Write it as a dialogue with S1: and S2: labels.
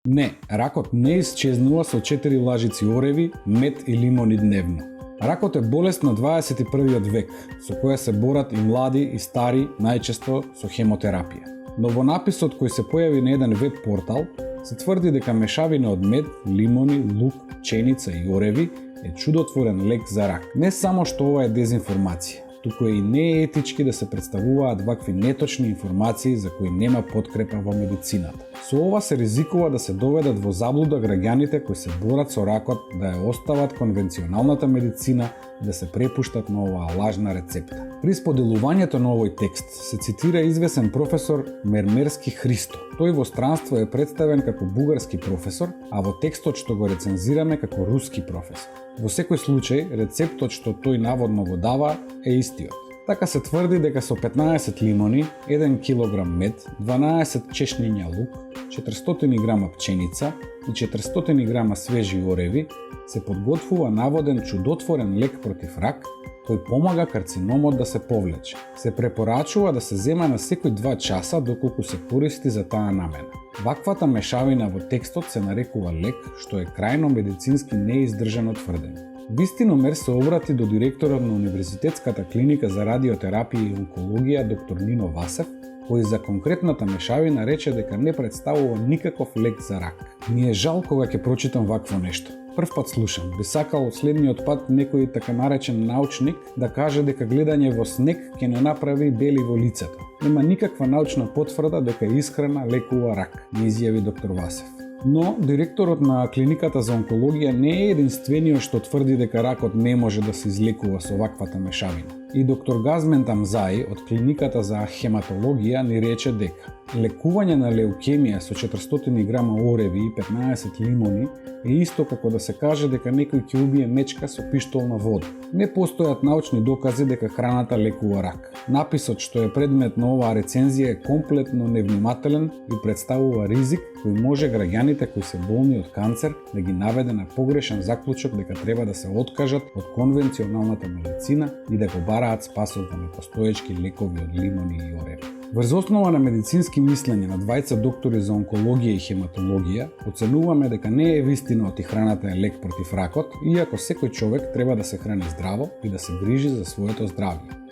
S1: Не, ракот не исчезнува со 4 лажици ореви, мед и лимони дневно. Ракот е болест на 21. век, со која се борат и млади и стари, најчесто со хемотерапија. Но во написот кој се појави на еден веб портал, се тврди дека мешавина од мед, лимони, лук, пченица и ореви е чудотворен лек за рак. Не само што ова е дезинформација, туку и не е етички да се представуваат вакви неточни информации за кои нема подкрепа во медицината. Со ова се ризикува да се доведат во заблуда граѓаните кои се борат со ракот, да ја остават конвенционалната медицина и да се препуштат на оваа лажна рецепта. При споделувањето на овој текст се цитира извесен професор Мермерски Христо. Тој во странство е представен како бугарски професор, а во текстот што го рецензираме како руски професор. Во секој случај, рецептот што тој наводно го дава е истиот. Така се тврди дека со 15 лимони, 1 кг мед, 12 чешњиња лук, 400 грама пченица и 400 грама свежи ореви се подготвува наводен чудотворен лек против рак, кој помага карциномот да се повлече. Се препорачува да се зема на секој 2 часа доколку се користи за таа намена. Ваквата мешавина во текстот се нарекува лек, што е крајно медицински неиздржано тврдење. Вистиномер се обрати до директорот на Универзитетската клиника за радиотерапија и онкологија доктор Нино Васев, кој за конкретната мешавина рече дека не представува никаков лек за рак. Ми е жал кога ќе прочитам вакво нешто. Прв пат слушам, би сакал следниот пат некој така наречен научник да каже дека гледање во снег ќе не направи бели во лицето. Нема никаква научна потврда дека исхрана лекува рак, ни изјави доктор Васев. Но директорот на клиниката за онкологија не е единствениот што тврди дека ракот не може да се излекува со ваквата мешавина. И доктор Газмен Тамзаи од клиниката за хематологија ни рече дека лекување на леукемија со 400 грама ореви и 15 лимони е исто како да се каже дека некој ќе убие мечка со пиштол на вода. Не постојат научни докази дека храната лекува рак. Написот што е предмет на оваа рецензија е комплетно невнимателен и представува ризик кој може граѓаните кои се болни од канцер да ги наведе на погрешен заклучок дека треба да се откажат од конвенционалната медицина и да го бараат спасот во непостоечки лекови од лимони и ореви. Врз основа на медицински мислење на двајца доктори за онкологија и хематологија, оценуваме дека не е вистина оти храната е лек против ракот, иако секој човек треба да се храни здраво и да се грижи за своето здравје.